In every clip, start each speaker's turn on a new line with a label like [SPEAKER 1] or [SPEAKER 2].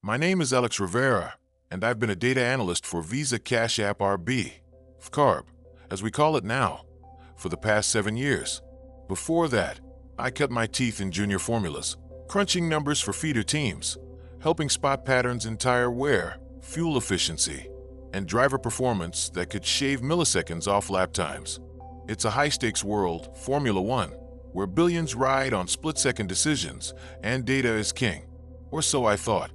[SPEAKER 1] My name is Alex Rivera, and I've been a data analyst for Visa Cash App RB, FCARB, as we call it now, for the past 7 years. Before that, I cut my teeth in junior formulas, crunching numbers for feeder teams, helping spot patterns in tire wear, fuel efficiency, and driver performance that could shave milliseconds off lap times. It's a high-stakes world, Formula One, where billions ride on split-second decisions and data is king. Or so I thought.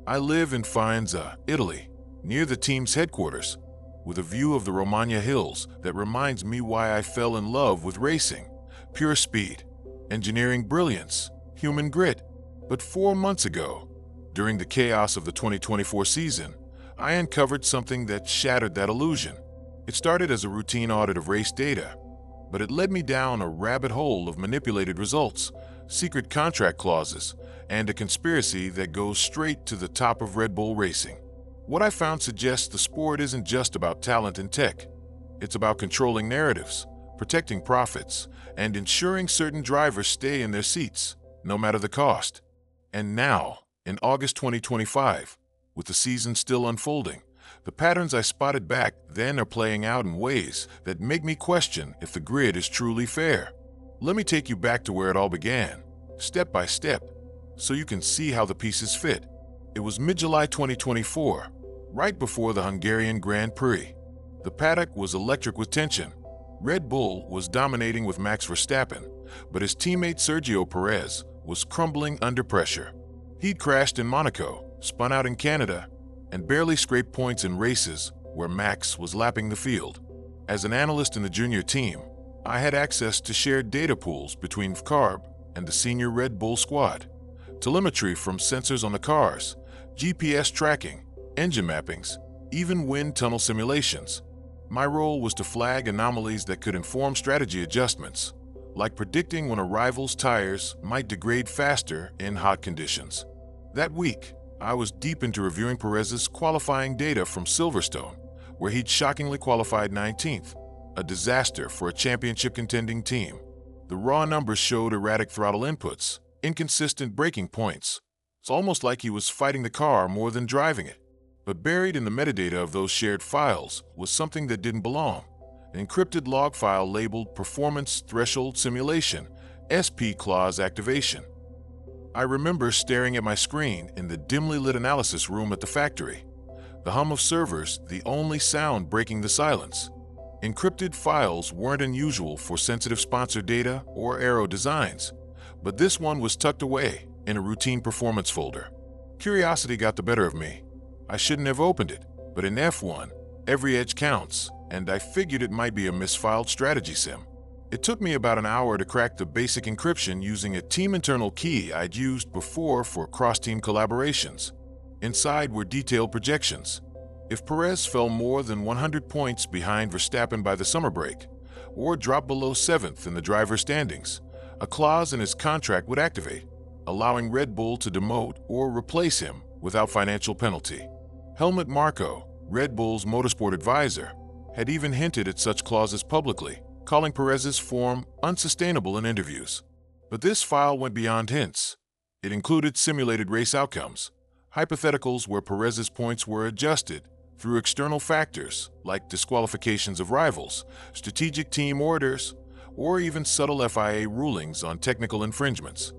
[SPEAKER 1] I live in Faenza, Italy, near the team's headquarters, with a view of the Romagna Hills that reminds me why I fell in love with racing. Pure speed, engineering brilliance, human grit. But 4 months ago, during the chaos of the 2024 season, I uncovered something that shattered that illusion. It started as a routine audit of race data, but it led me down a rabbit hole of manipulated results, secret contract clauses, and a conspiracy that goes straight to the top of Red Bull racing. What I found suggests the sport isn't just about talent and tech. It's about controlling narratives, protecting profits, and ensuring certain drivers stay in their seats, no matter the cost. And now, in August 2025, with the season still unfolding, the patterns I spotted back then are playing out in ways that make me question if the grid is truly fair. Let me take you back to where it all began, step by step, so you can see how the pieces fit. It was mid-July 2024, right before the Hungarian Grand Prix. The paddock was electric with tension. Red Bull was dominating with Max Verstappen, but his teammate Sergio Perez was crumbling under pressure. He'd crashed in Monaco, spun out in Canada, and barely scraped points in races where Max was lapping the field. As an analyst in the junior team, I had access to shared data pools between FCARB and the senior Red Bull squad. Telemetry from sensors on the cars, GPS tracking, engine mappings, even wind tunnel simulations. My role was to flag anomalies that could inform strategy adjustments, like predicting when a rival's tires might degrade faster in hot conditions. That week, I was deep into reviewing Perez's qualifying data from Silverstone, where he'd shockingly qualified 19th, a disaster for a championship-contending team. The raw numbers showed erratic throttle inputs, inconsistent braking points. It's almost like he was fighting the car more than driving it. But buried in the metadata of those shared files was something that didn't belong. An encrypted log file labeled Performance Threshold Simulation, SP Clause Activation. I remember staring at my screen in the dimly lit analysis room at the factory. The hum of servers, the only sound breaking the silence. Encrypted files weren't unusual for sensitive sponsor data or aero designs, but this one was tucked away in a routine performance folder. Curiosity got the better of me. I shouldn't have opened it, but in F1, every edge counts, and I figured it might be a misfiled strategy sim. It took me about an hour to crack the basic encryption using a team internal key I'd used before for cross-team collaborations. Inside were detailed projections. If Perez fell more than 100 points behind Verstappen by the summer break, or dropped below 7th in the driver standings, a clause in his contract would activate, allowing Red Bull to demote or replace him without financial penalty. Helmut Marko, Red Bull's Motorsport advisor, had even hinted at such clauses publicly, calling Perez's form unsustainable in interviews. But this file went beyond hints. It included simulated race outcomes, hypotheticals where Perez's points were adjusted through external factors like disqualifications of rivals, strategic team orders, or even subtle FIA rulings on technical infringements.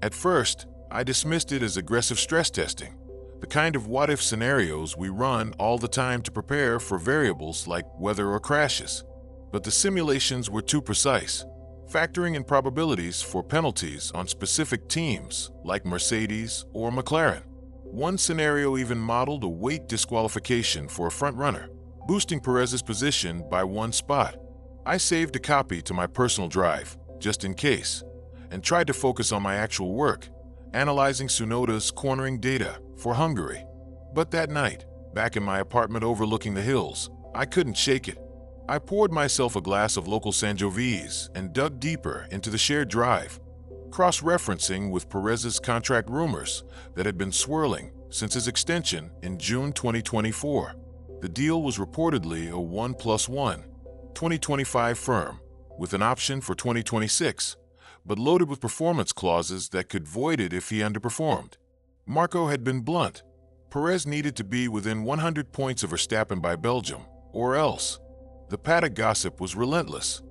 [SPEAKER 1] At first, I dismissed it as aggressive stress testing, the kind of what-if scenarios we run all the time to prepare for variables like weather or crashes. But the simulations were too precise, factoring in probabilities for penalties on specific teams like Mercedes or McLaren. One scenario even modeled a weight disqualification for a front runner, boosting Perez's position by 1 spot. I saved a copy to my personal drive, just in case, and tried to focus on my actual work, analyzing Tsunoda's cornering data for Hungary. But that night, back in my apartment overlooking the hills, I couldn't shake it. I poured myself a glass of local Sangiovese and dug deeper into the shared drive, cross-referencing with Perez's contract rumors that had been swirling since his extension in June 2024. The deal was reportedly a 1+1, 2025 firm, with an option for 2026, but loaded with performance clauses that could void it if he underperformed. Marko had been blunt. Perez needed to be within 100 points of Verstappen by Belgium, or else. The paddock gossip was relentless.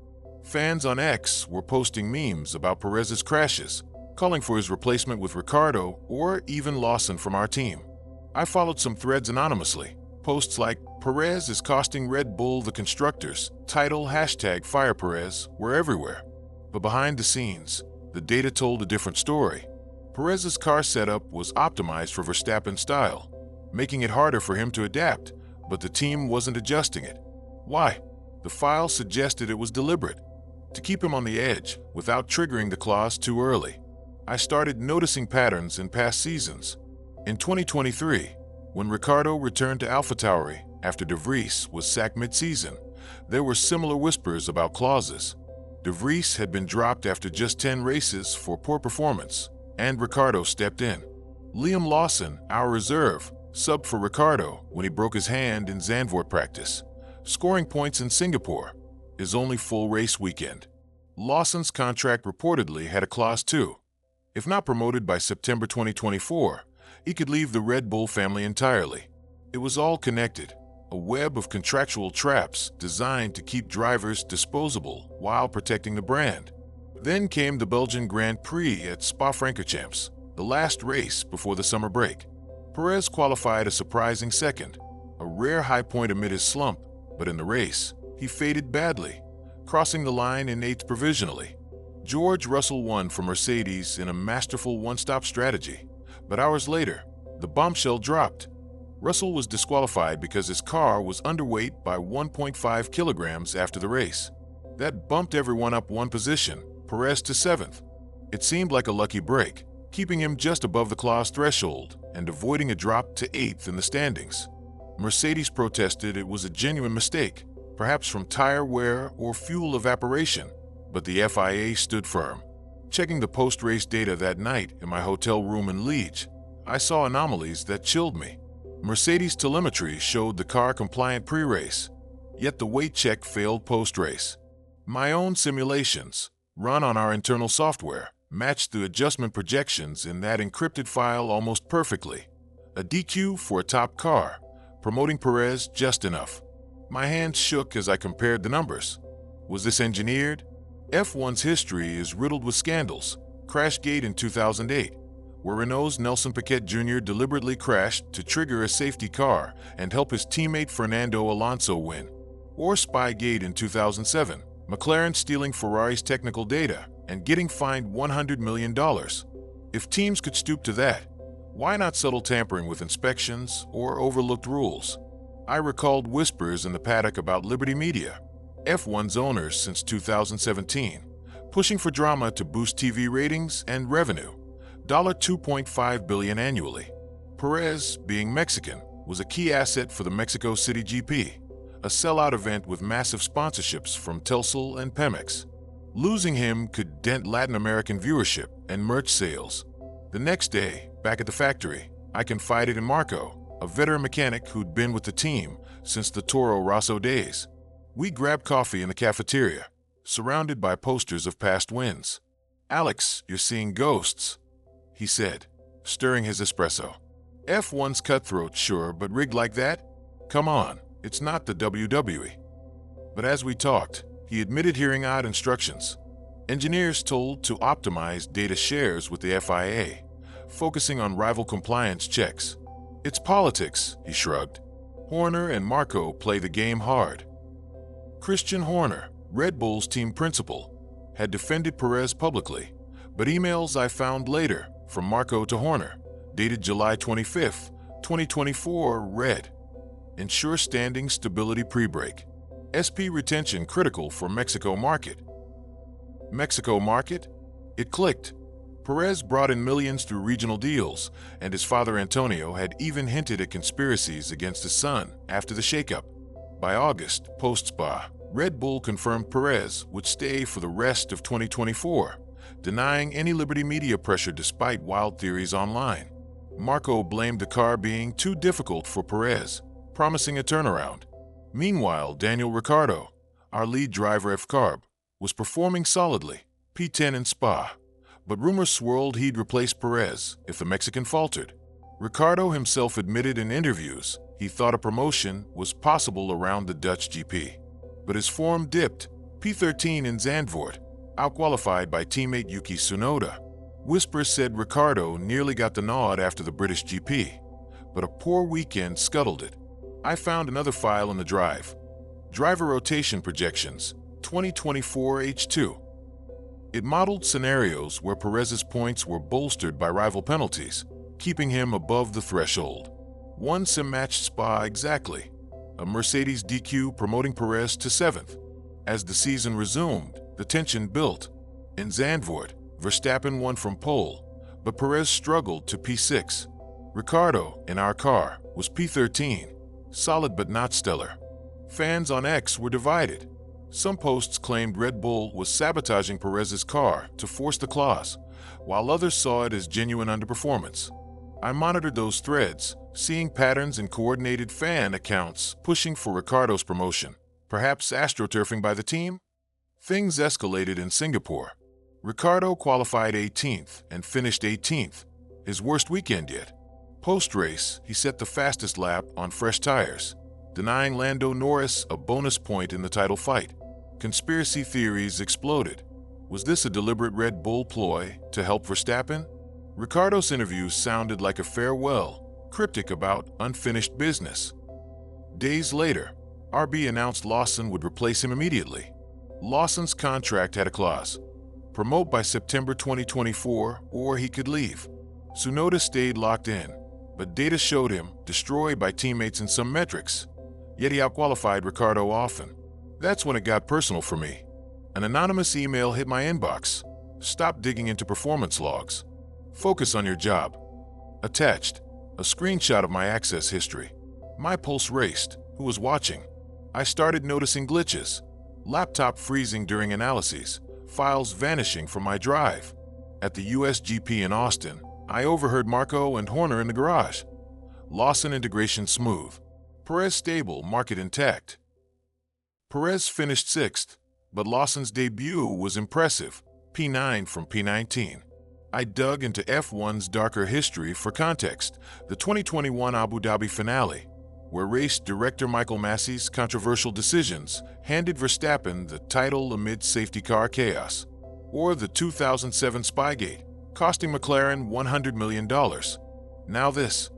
[SPEAKER 1] Fans on X were posting memes about Perez's crashes, calling for his replacement with Ricciardo or even Lawson from our team. I followed some threads anonymously. Posts like, "Perez is costing Red Bull the constructors," title #FirePerez were everywhere. But behind the scenes, the data told a different story. Perez's car setup was optimized for Verstappen's style, making it harder for him to adapt, but the team wasn't adjusting it. Why? The file suggested it was deliberate, to keep him on the edge without triggering the clause too early. I started noticing patterns in past seasons. In 2023, when Ricciardo returned to AlphaTauri after De Vries was sacked mid-season, there were similar whispers about clauses. De Vries had been dropped after just 10 races for poor performance, and Ricciardo stepped in. Liam Lawson, our reserve, subbed for Ricciardo when he broke his hand in Zandvoort practice, scoring points in Singapore, his only full race weekend. Lawson's contract reportedly had a clause too. If not promoted by September 2024, he could leave the Red Bull family entirely. It was all connected, a web of contractual traps designed to keep drivers disposable while protecting the brand. Then came the Belgian Grand Prix at Spa-Francorchamps, the last race before the summer break. Perez qualified a surprising second, a rare high point amid his slump, but in the race, he faded badly, crossing the line in 8th provisionally. George Russell won for Mercedes in a masterful one-stop strategy, but hours later, the bombshell dropped. Russell was disqualified because his car was underweight by 1.5 kilograms after the race. That bumped everyone up one position, Perez to 7th. It seemed like a lucky break, keeping him just above the clause threshold and avoiding a drop to 8th in the standings. Mercedes protested it was a genuine mistake, perhaps from tire wear or fuel evaporation, but the FIA stood firm. Checking the post-race data that night in my hotel room in Liege, I saw anomalies that chilled me. Mercedes telemetry showed the car compliant pre-race, yet the weight check failed post-race. My own simulations, run on our internal software, matched the adjustment projections in that encrypted file almost perfectly. A DQ for a top car, promoting Perez just enough. My hands shook as I compared the numbers. Was this engineered? F1's history is riddled with scandals. Crashgate in 2008, where Renault's Nelson Piquet Jr. deliberately crashed to trigger a safety car and help his teammate Fernando Alonso win. Or Spygate in 2007, McLaren stealing Ferrari's technical data and getting fined $100 million. If teams could stoop to that, why not subtle tampering with inspections or overlooked rules? I recalled whispers in the paddock about Liberty Media, F1's owners since 2017, pushing for drama to boost TV ratings and revenue, $2.5 billion annually. Perez, being Mexican, was a key asset for the Mexico City GP, a sellout event with massive sponsorships from Telcel and Pemex. Losing him could dent Latin American viewership and merch sales. The next day, back at the factory, I confided in Marko, a veteran mechanic who'd been with the team since the Toro Rosso days. We grabbed coffee in the cafeteria, surrounded by posters of past wins. "Alex, you're seeing ghosts," he said, stirring his espresso. "F1's cutthroat, sure, but rigged like that? Come on, it's not the WWE." But as we talked, he admitted hearing odd instructions. Engineers told to optimize data shares with the FIA, focusing on rival compliance checks. "It's politics," he shrugged. "Horner and Marko play the game hard." Christian Horner, Red Bull's team principal, had defended Perez publicly, but emails I found later from Marko to Horner, dated July 25, 2024, read, "Ensure standing stability pre-break. SP retention critical for Mexico market." Mexico market? It clicked. Perez brought in millions through regional deals, and his father Antonio had even hinted at conspiracies against his son after the shakeup. By August, post-Spa, Red Bull confirmed Perez would stay for the rest of 2024, denying any Liberty Media pressure despite wild theories online. Marko blamed the car being too difficult for Perez, promising a turnaround. Meanwhile, Daniel Ricciardo, our lead driver at FCARB, was performing solidly, P10 in Spa, but rumors swirled he'd replace Perez if the Mexican faltered. Ricciardo himself admitted in interviews he thought a promotion was possible around the Dutch GP. But his form dipped. P13 in Zandvoort, outqualified by teammate Yuki Tsunoda. Whispers said Ricciardo nearly got the nod after the British GP, but a poor weekend scuttled it. I found another file in the drive. Driver rotation projections, 2024 H2. It modeled scenarios where Perez's points were bolstered by rival penalties, keeping him above the threshold. One sim-matched Spa exactly. A Mercedes DQ promoting Perez to 7th. As the season resumed, the tension built. In Zandvoort, Verstappen won from pole, but Perez struggled to P6. Ricciardo, in our car, was P13, solid but not stellar. Fans on X were divided. Some posts claimed Red Bull was sabotaging Perez's car to force the clause, while others saw it as genuine underperformance. I monitored those threads, seeing patterns in coordinated fan accounts pushing for Ricciardo's promotion, perhaps astroturfing by the team. Things escalated in Singapore. Ricciardo qualified 18th and finished 18th, his worst weekend yet. Post-race, he set the fastest lap on fresh tires, denying Lando Norris a bonus point in the title fight. Conspiracy theories exploded. Was this a deliberate Red Bull ploy to help Verstappen? Ricciardo's interviews sounded like a farewell, cryptic about unfinished business. Days later, RB announced Lawson would replace him immediately. Lawson's contract had a clause: promote by September 2024 or he could leave. Tsunoda stayed locked in, but data showed him destroyed by teammates in some metrics. Yet he outqualified Ricciardo often. That's when it got personal for me. An anonymous email hit my inbox. Stop digging into performance logs. Focus on your job. Attached, a screenshot of my access history. My pulse raced. Who was watching? I started noticing glitches. Laptop freezing during analyses. Files vanishing from my drive. At the US GP in Austin, I overheard Marko and Horner in the garage. Lawson integration smooth. Perez stable, market intact. Perez finished 6th, but Lawson's debut was impressive, P9 from P19. I dug into F1's darker history for context, the 2021 Abu Dhabi finale, where race director Michael Massey's controversial decisions handed Verstappen the title amid safety car chaos, or the 2007 Spygate, costing McLaren $100 million. Now this.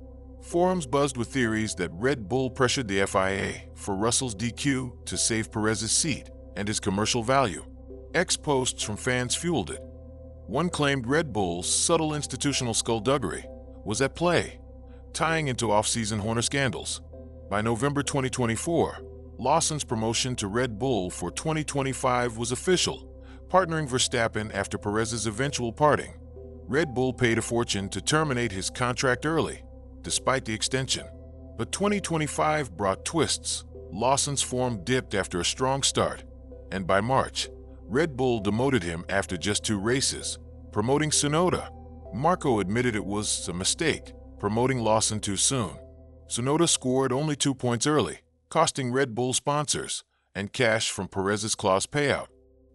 [SPEAKER 1] Forums buzzed with theories that Red Bull pressured the FIA for Russell's DQ to save Perez's seat and his commercial value. X posts from fans fueled it. One claimed Red Bull's subtle institutional skullduggery was at play, tying into off-season Horner scandals. By November 2024, Lawson's promotion to Red Bull for 2025 was official, partnering Verstappen after Perez's eventual parting. Red Bull paid a fortune to terminate his contract early, despite the extension. But 2025 brought twists. Lawson's form dipped after a strong start, and by March, Red Bull demoted him after just 2 races, promoting Tsunoda. Marko admitted it was a mistake, promoting Lawson too soon. Tsunoda scored only 2 points early, costing Red Bull sponsors and cash from Perez's clause payout.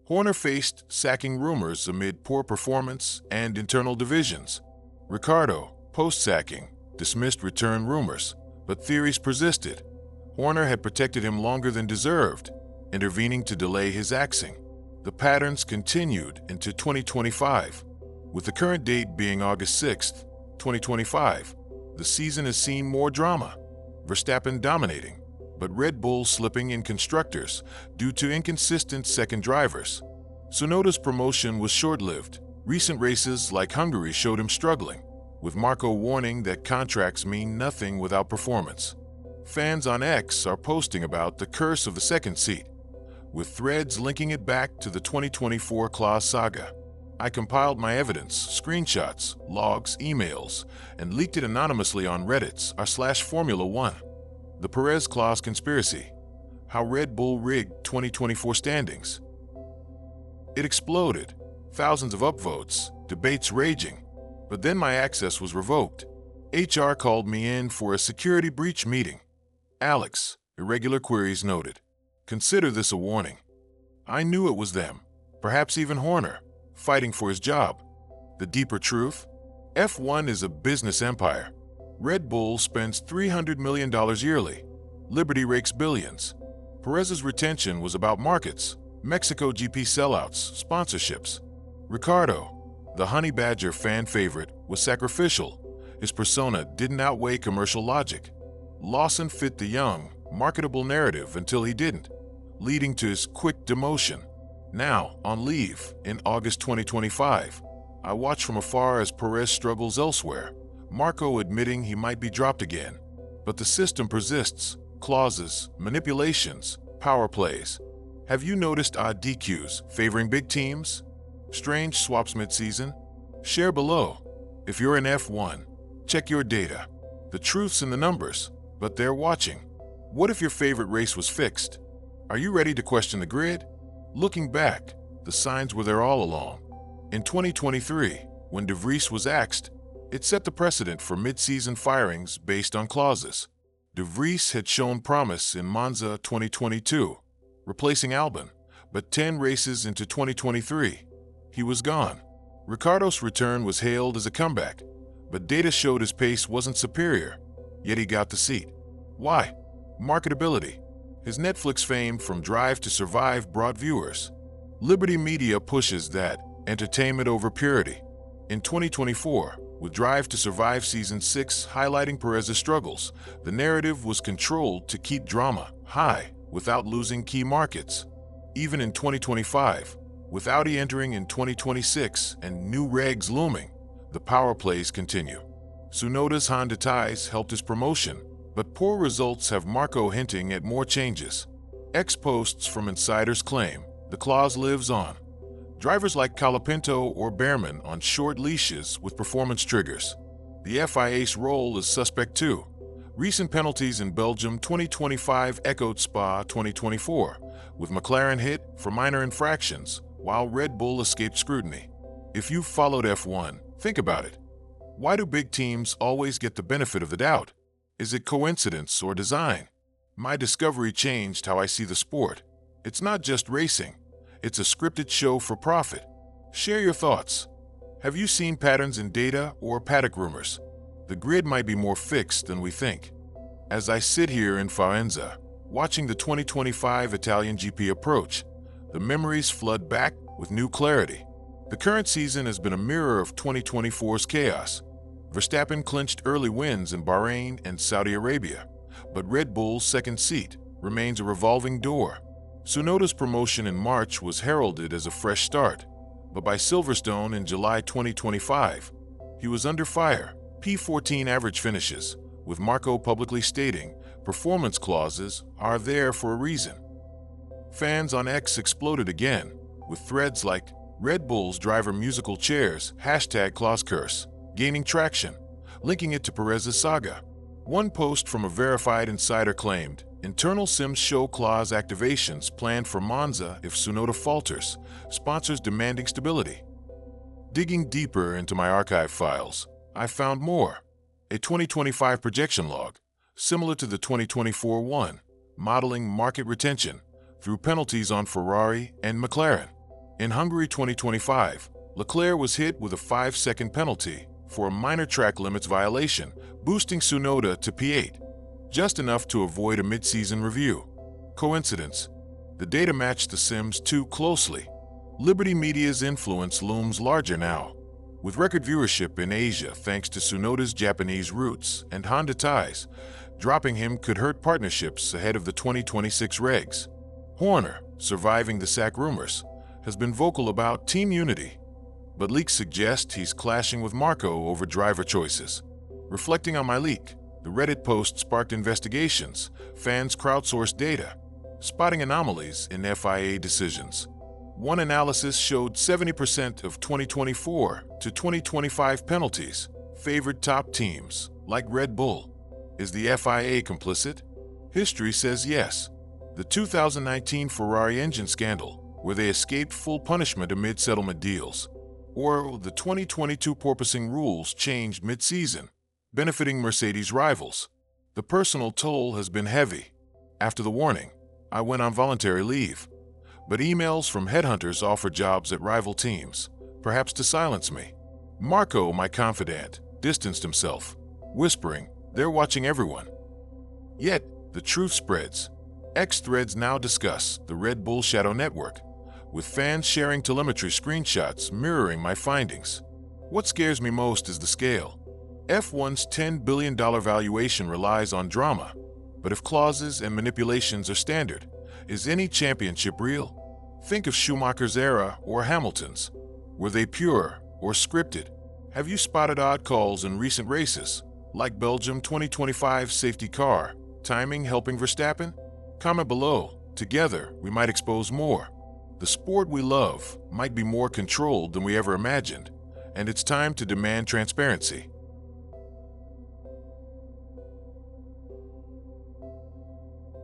[SPEAKER 1] Horner faced sacking rumors amid poor performance and internal divisions. Ricciardo, post-sacking, dismissed return rumors, but theories persisted. Horner had protected him longer than deserved, intervening to delay his axing. The patterns continued into 2025, with the current date being August 6th, 2025. The season has seen more drama. Verstappen dominating, but Red Bull slipping in constructors due to inconsistent second drivers. Tsunoda's promotion was short-lived. Recent races like Hungary showed him struggling, with Marko warning that contracts mean nothing without performance. Fans on X are posting about the curse of the second seat, with threads linking it back to the 2024 clause saga. I compiled my evidence, screenshots, logs, emails, and leaked it anonymously on Reddit's r/Formula 1. The Perez clause conspiracy. How Red Bull rigged 2024 standings. It exploded. Thousands of upvotes, debates raging. But then my access was revoked. HR called me in for a security breach meeting. Alex, irregular queries noted. Consider this a warning. I knew it was them, perhaps even Horner, fighting for his job. The deeper truth? F1 is a business empire. Red Bull spends $300 million yearly. Liberty rakes billions. Perez's retention was about markets, Mexico GP sellouts, sponsorships. Ricciardo, the honey badger fan favorite, was sacrificial. His persona didn't outweigh commercial logic. Lawson fit the young, marketable narrative until he didn't, leading to his quick demotion. Now, on leave, in August 2025, I watch from afar as Perez struggles elsewhere, Marko admitting he might be dropped again. But the system persists. Clauses, manipulations, power plays. Have you noticed odd DQs favoring big teams? Strange swaps mid-season? Share below. If you're in F1, check your data. The truth's in the numbers, but they're watching. What if your favorite race was fixed? Are you ready to question the grid? Looking back, the signs were there all along. In 2023, when De Vries was axed, it set the precedent for mid-season firings based on clauses. De Vries had shown promise in Monza 2022, replacing Albon, but 10 races into 2023, he was gone. Ricciardo's return was hailed as a comeback, but data showed his pace wasn't superior, yet he got the seat. Why? Marketability. His Netflix fame from Drive to Survive brought viewers. Liberty Media pushes that, entertainment over purity. In 2024, with Drive to Survive Season 6 highlighting Perez's struggles, the narrative was controlled to keep drama high without losing key markets. Even in 2025, with Audi entering in 2026 and new regs looming, the power plays continue. Tsunoda's Honda ties helped his promotion, but poor results have Marko hinting at more changes. Ex-posts from insiders claim the clause lives on. Drivers like Colapinto or Behrman on short leashes with performance triggers. The FIA's role is suspect too. Recent penalties in Belgium 2025 echoed Spa 2024, with McLaren hit for minor infractions, while Red Bull escaped scrutiny. If you've followed F1, think about it. Why do big teams always get the benefit of the doubt? Is it coincidence or design? My discovery changed how I see the sport. It's not just racing. It's a scripted show for profit. Share your thoughts. Have you seen patterns in data or paddock rumors? The grid might be more fixed than we think. As I sit here in Faenza, watching the 2025 Italian GP approach, the memories flood back with new clarity. The current season has been a mirror of 2024's chaos. Verstappen clinched early wins in Bahrain and Saudi Arabia, but Red Bull's second seat remains a revolving door. Tsunoda's promotion in March was heralded as a fresh start, but by Silverstone in July 2025, he was under fire. P14 average finishes, with Marko publicly stating performance clauses are there for a reason. Fans on X exploded again, with threads like Red Bull's driver musical chairs, #clause curse, gaining traction, linking it to Perez's saga. One post from a verified insider claimed, internal sims show clause activations planned for Monza if Tsunoda falters, sponsors demanding stability. Digging deeper into my archive files, I found more. A 2025 projection log, similar to the 2024 one, modeling market retention through penalties on Ferrari and McLaren. In Hungary 2025, Leclerc was hit with a 5-second penalty for a minor track limits violation, boosting Tsunoda to P8, just enough to avoid a mid-season review. Coincidence? The data matched the sims too closely. Liberty Media's influence looms larger now, with record viewership in Asia thanks to Tsunoda's Japanese roots and Honda ties. Dropping him could hurt partnerships ahead of the 2026 regs. Horner, surviving the sack rumors, has been vocal about team unity, but leaks suggest he's clashing with Marko over driver choices. Reflecting on my leak, the Reddit post sparked investigations. Fans crowdsourced data, spotting anomalies in FIA decisions. One analysis showed 70% of 2024 to 2025 penalties favored top teams, like Red Bull. Is the FIA complicit? History says yes. The 2019 Ferrari engine scandal, where they escaped full punishment amid settlement deals. Or the 2022 porpoising rules changed mid-season, benefiting Mercedes rivals. The personal toll has been heavy. After the warning, I went on voluntary leave, but emails from headhunters offered jobs at rival teams, perhaps to silence me. Marko, my confidant, distanced himself. whispering they're watching everyone. Yet, the truth spreads. X threads now discuss the Red Bull Shadow Network, with fans sharing telemetry screenshots mirroring my findings. What scares me most is the scale. F1's $10 billion valuation relies on drama, but if clauses and manipulations are standard, is any championship real? Think of Schumacher's era or Hamilton's. Were they pure or scripted? Have you spotted odd calls in recent races, like Belgium 2025 safety car, timing helping Verstappen? Comment below. Together, we might expose more. The sport we love might be more controlled than we ever imagined, and it's time to demand transparency.